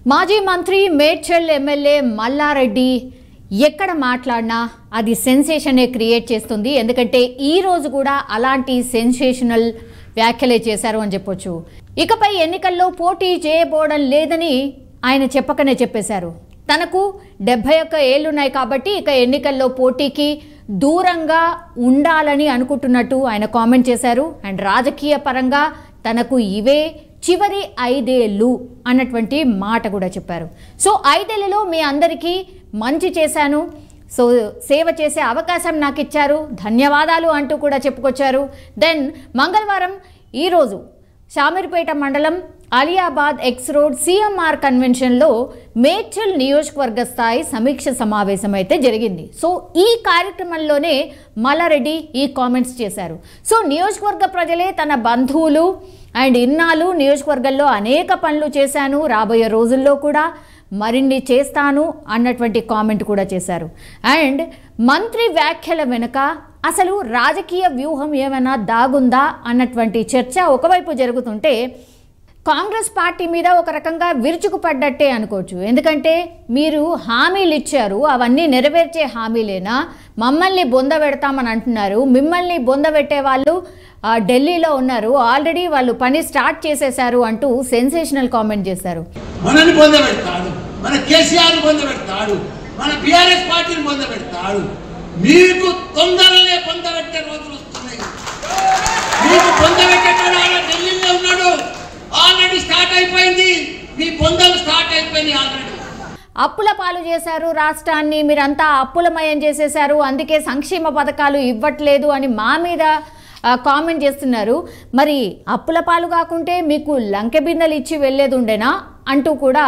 మాజీ మంత్రి మేడ్చల్ ఎమ్మెల్యే మల్లారెడ్డి ఎక్కడ మాట్లాడినా అది సెన్సేషనే క్రియేట్ చేస్తుంది. ఎందుకంటే ఈ రోజు కూడా అలాంటి సెన్సేషనల్ వ్యాఖ్యలే చేశారు అని చెప్పొచ్చు. ఇకపై ఎన్నికల్లో పోటీ చేయబోవడం లేదని ఆయన చెప్పకనే చెప్పేశారు. తనకు 71 ఏళ్లున్నాయి కాబట్టి ఇక ఎన్నికల్లో పోటీకి దూరంగా ఉండాలని అనుకుంటున్నట్టు ఆయన కామెంట్ చేశారు. అండ్ రాజకీయ పరంగా తనకు ఇవే చివరి 5 ఏళ్ళు అన్నటువంటి మాట కూడా చెప్పారు. సో 5 ఏళ్లలో మీ అందరికీ మంచి చేశాను, సో సేవ చేసే అవకాశం నాకు ఇచ్చారు, ధన్యవాదాలు అంటూ కూడా చెప్పుకొచ్చారు. దెన్ మంగళవారం ఈరోజు షామీర్పేట మండలం అలియాబాద్ ఎక్స్ రోడ్ సిఎంఆర్ కన్వెన్షన్లో మేడ్చల్ నియోజకవర్గ స్థాయి సమీక్ష సమావేశం అయితే జరిగింది. సో ఈ కార్యక్రమంలోనే మల్లారెడ్డి ఈ కామెంట్స్ చేశారు. సో నియోజకవర్గ ప్రజలే తన బంధువులు అండ్ ఇన్నాళ్ళు నియోజకవర్గంలో అనేక పనులు చేశాను, రాబోయే రోజుల్లో కూడా మరిన్ని చేస్తాను అన్నటువంటి కామెంట్ కూడా చేశారు. అండ్ మంత్రి వ్యాఖ్యల వెనుక అసలు రాజకీయ వ్యూహం ఏమైనా దాగుందా అన్నటువంటి చర్చ ఒకవైపు జరుగుతుంటే కాంగ్రెస్ పార్టీ మీద ఒక రకంగా విరుచుకుపడ్డట్టే అనుకోవచ్చు. ఎందుకంటే మీరు హామీలు ఇచ్చారు, అవన్నీ నెరవేర్చే హామీలేనా, మమ్మల్ని బొంద పెడతామని అంటున్నారు, మిమ్మల్ని బొంద పెట్టే వాళ్ళు ఢిల్లీలో ఉన్నారు, ఆల్రెడీ వాళ్ళు పని స్టార్ట్ చేసేశారు అంటూ సెన్సేషనల్ కామెంట్ చేశారు. మనని బొంద పెడతాడు, మన కేసీఆర్ బొంద పెడతాడు, మన బీఆర్ఎస్ పార్టీని బొంద పెడతాడు. మీకు తొందరలే బొంద పెట్టే రోజులు వస్తున్నాయి. మీకు బొంద పెట్టేటాడు ఢిల్లీలో ఉన్నాడు, ఆల్రెడీ స్టార్ట్ అయిపోయింది, మీ బొందలు స్టార్ట్ అయిపోయింది ఆల్రెడీ. అప్పుల పాలు చేశారు రాష్ట్రాన్ని, మీరంతా అప్పులమయం చేసేశారు, అందుకే సంక్షేమ పథకాలు ఇవ్వట్లేదు అని మా మీద కామెంట్ చేస్తున్నారు. మరి అప్పుల పాలు కాకుంటే మీకు లంకె బిందెలు ఇచ్చి వెళ్ళేది ఉండేనా అంటూ కూడా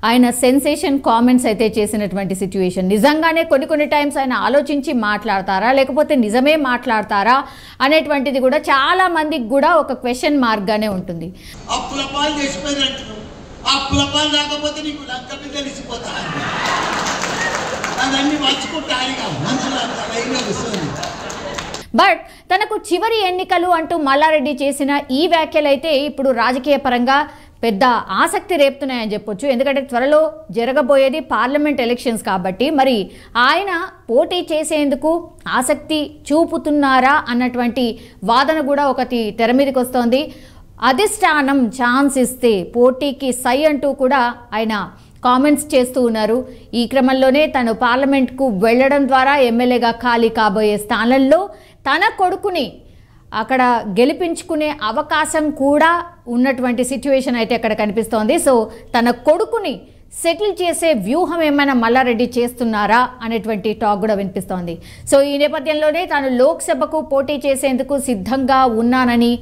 ఆయన సెన్సేషన్ కామెంట్స్ అయితే చేసినటువంటి సిచ్యువేషన్. నిజంగానే కొన్ని టైమ్స్ ఆయన ఆలోచించి మాట్లాడతారా లేకపోతే నిజమే మాట్లాడతారా అనేటువంటిది కూడా చాలా మందికి కూడా ఒక క్వశ్చన్ మార్క్గానే ఉంటుంది. అప్పుల పాలు చేసిపోయినట్టు, అప్పుల పాలు రాకపోతే నీకు లంక బిందెలు ఇచ్చిపోతారు, అదన్నీ మర్చిపోతారు మనుషులంతా లైన్గా వస్తుంది. బట్ తనకు చివరి ఎన్నికలు అంటూ మల్లారెడ్డి చేసిన ఈ వ్యాఖ్యలు అయితే ఇప్పుడు రాజకీయ పరంగా పెద్ద ఆసక్తి రేపుతున్నాయని చెప్పొచ్చు. ఎందుకంటే త్వరలో జరగబోయేది పార్లమెంట్ ఎలక్షన్స్ కాబట్టి మరి ఆయన పోటీ చేసేందుకు ఆసక్తి చూపుతున్నారా అన్నటువంటి వాదన కూడా ఒకటి తెర మీదకి వస్తోంది. అధిష్టానం ఛాన్స్ ఇస్తే పోటీకి సై అంటూ కూడా ఆయన కామెంట్స్ చేస్తూ ఉన్నారు. ఈ క్రమంలోనే తను పార్లమెంట్కు వెళ్ళడం ద్వారా ఎమ్మెల్యేగా ఖాళీ కాబోయే స్థానంలో తన కొడుకుని అక్కడ గెలిపించుకునే అవకాశం కూడా ఉన్నటువంటి సిచ్యువేషన్ అయితే అక్కడ కనిపిస్తోంది. సో తన కొడుకుని సెటిల్ చేసే వ్యూహం ఏమైనా మల్లారెడ్డి చేస్తున్నారా అనేటువంటి టాక్ కూడా వినిపిస్తోంది. సో ఈ నేపథ్యంలోనే తాను లోక్సభకు పోటీ చేసేందుకు సిద్ధంగా ఉన్నానని,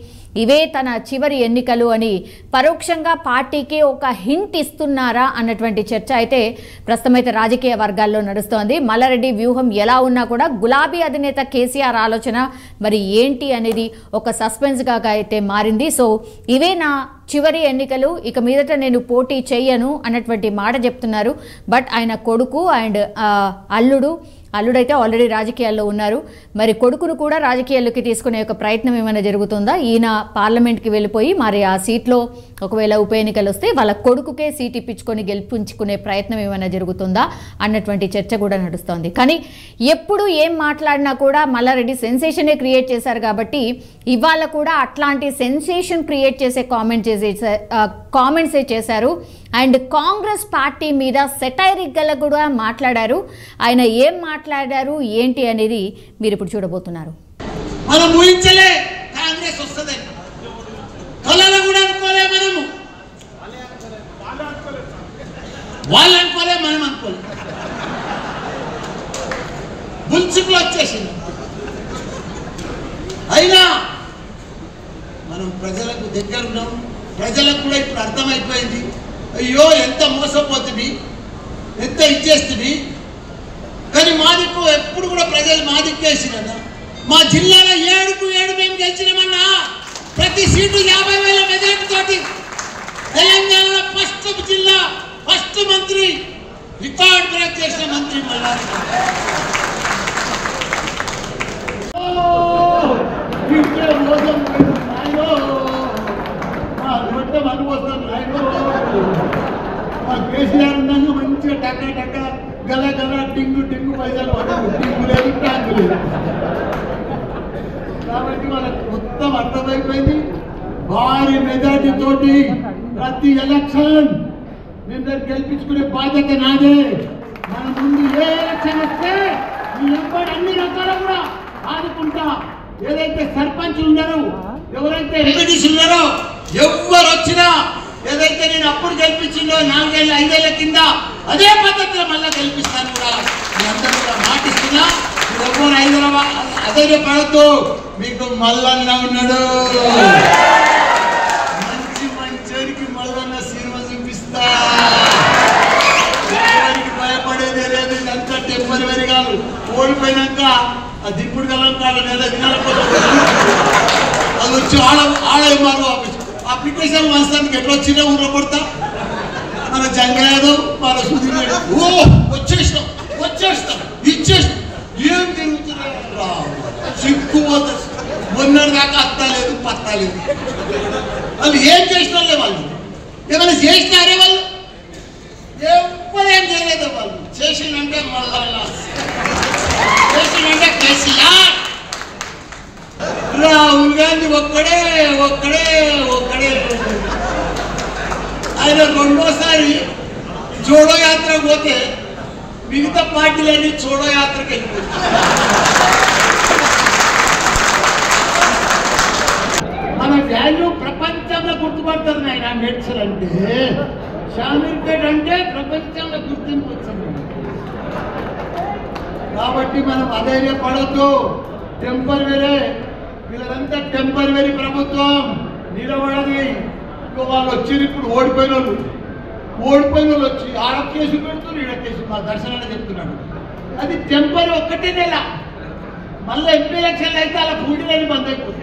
ఇవే తన చివరి ఎన్నికలు అని పరోక్షంగా పార్టీకి ఒక హింట్ ఇస్తున్నారా అన్నటువంటి చర్చ అయితే ప్రస్తుతమైతే రాజకీయ వర్గాల్లో నడుస్తోంది. మల్లారెడ్డి వ్యూహం ఎలా ఉన్నా కూడా గులాబీ అధినేత కేసీఆర్ ఆలోచన మరి ఏంటి అనేది ఒక సస్పెన్స్గా అయితే మారింది. సో ఇవే నా చివరి ఎన్నికలు, ఇక మీదట నేను పోటీ చెయ్యను అన్నటువంటి మాట చెప్తున్నారు. బట్ ఆయన కొడుకు అండ్ అల్లుడైతే ఆల్రెడీ రాజకీయాల్లో ఉన్నారు. మరి కొడుకును కూడా రాజకీయాల్లోకి తీసుకునే ఒక ప్రయత్నం ఏమైనా జరుగుతుందా? ఈయన పార్లమెంట్కి వెళ్ళిపోయి మరి ఆ సీట్లో ఒకవేళ ఉప ఎన్నికలు వస్తే వాళ్ళ కొడుకుకే సీట్ ఇప్పించుకొని గెలిపించుకునే ప్రయత్నం ఏమైనా జరుగుతుందా అన్నటువంటి చర్చ కూడా నడుస్తోంది. కానీ ఎప్పుడు ఏం మాట్లాడినా కూడా మల్లారెడ్డి సెన్సేషనే క్రియేట్ చేశారు కాబట్టి ఇవాళ కూడా అట్లాంటి సెన్సేషన్ క్రియేట్ చేసే కామెంట్సే చేశారు. అండ్ కాంగ్రెస్ పార్టీ మీద సెటైరిక్గా కూడా మాట్లాడారు. ఆయన ఏం మాట్లాడారు ఏంటి అనేది మీరు ఇప్పుడు చూడబోతున్నారు. మనం ఊహించలే కాంగ్రెస్ వస్తుంది, కళలో కూడా అనుకోలే, మనము వాళ్ళు అనుకోలే, మనం అనుకోలే, బుల్చుకులు వచ్చేసింది. అయినా మనం ప్రజలకు దగ్గర ఉన్నాం, ప్రజలకు కూడా ఇప్పుడు అర్థమైపోయింది. అయ్యో ఎంత మోసపోతుంది, ఎంత ఇచ్చేస్తుంది. కానీ మాదిక్కు ఎప్పుడు కూడా ప్రజలు మాదిక్కేసి కదా. మా జిల్లాలో 7కు 7 మేము గెలిచినామన్నా, ప్రతి సీటు 50,000 మెజార్టీ తోటి తెలంగాణలో ఫస్ట్ జిల్లా, ఫస్ట్ మంత్రి, రికార్డ్ బ్రేక్ చేసిన మంత్రి మల్లారెడ్డి. కేసీఆర్ ఉన్నాక మంచిగా టక్క టక్క గల గల టింగు టింగు పైసలు టింగు లేదు ట్యాంకు లేదు. కాబట్టి వాళ్ళకి మొత్తం అర్థమైపోయింది. భారీ మెజార్టీ తోటి ప్రతి ఎలక్షన్ మేము గెలిపించుకునే బాధ్యత నాదే. మన ముందు ఏ ఎలక్షన్ వస్తే మీ ఎంపీ అన్ని రకాల కూడా ఆదుకుంటా. ఏదైతే సర్పంచ్లు ఉన్నారో, ఎవరైతే ఎంపీటీసీ ఉన్నారో, ఎవరు వచ్చినా ఏదైతే నేను అప్పుడు గెలిపించిందో 4 ఏళ్ళ 5 ఏళ్ల కింద అదే పద్ధతిలో మళ్ళీ గెలిపిస్తాను కూడా మీ అందరూ కూడా మాటిస్తున్నా. మీరు ఎవరు హైదరాబాద్ అదే పడద్దు, మీకు మల్లన్న ఉన్నాడు. మంచి మంచోరికి మల్లన్న సినిమా చూపిస్తా. భయపడేదే లేదు. ఇదంతా టెంపరీ కాదు. ఓడిపోయినాక ఆ దిప్పుడు కలంకాల నెల దినాల కోసం అది వచ్చి ఆడేమారు అప్లికేషన్ వస్తానికి ఎట్లా వచ్చినా ఊళ్ళో కొడతా. మన జంగలేదు మన సుధీర్ ఓ వచ్చేస్తాం ఇచ్చేస్తాం. ఏం తిరుగుతున్నా సిక్కుపోతా. మొన్నటి దాకా అత్తాలేదు పత్తాలేదు. వాళ్ళు ఏం చేసిన వాళ్ళు ఏమైనా చేసినారే? వాళ్ళు ఎవరేం చేయలేదు. వాళ్ళు చేసిందంటే మళ్ళా చేసిందంటే కేసీఆర్. రాహుల్ గాంధీ ఒక్కడే ఆయన రెండోసారి జోడో యాత్ర పోతే మిగతా పార్టీలన్నీ జోడో యాత్రకి వెళ్ళిపోతాయి. మన వాల్యూ ప్రపంచంలో గుర్తుపడతారు. ఆయన మెడ్సల్ అంటే షామీర్పేట్ అంటే ప్రపంచంలో గుర్తింపు వచ్చింది. కాబట్టి మనం అధైర్యపడద్దు. టెంపరరీ వీళ్ళంతా టెంపరరీ ప్రభుత్వం నిలబడది. వాళ్ళు వచ్చి ఇప్పుడు ఓడిపోయిన వాళ్ళు వచ్చి ఆడ కేసు పెడుతున్నారు, ఈడ కేసు. మా దర్శనాన్ని చెప్తున్నాడు అది టెంపరీ. ఒక్కటే నెల మళ్ళీ ఎంపీ ఎలక్షన్లు అయితే అలా పూడిలేని బంద్ అయిపోతుంది.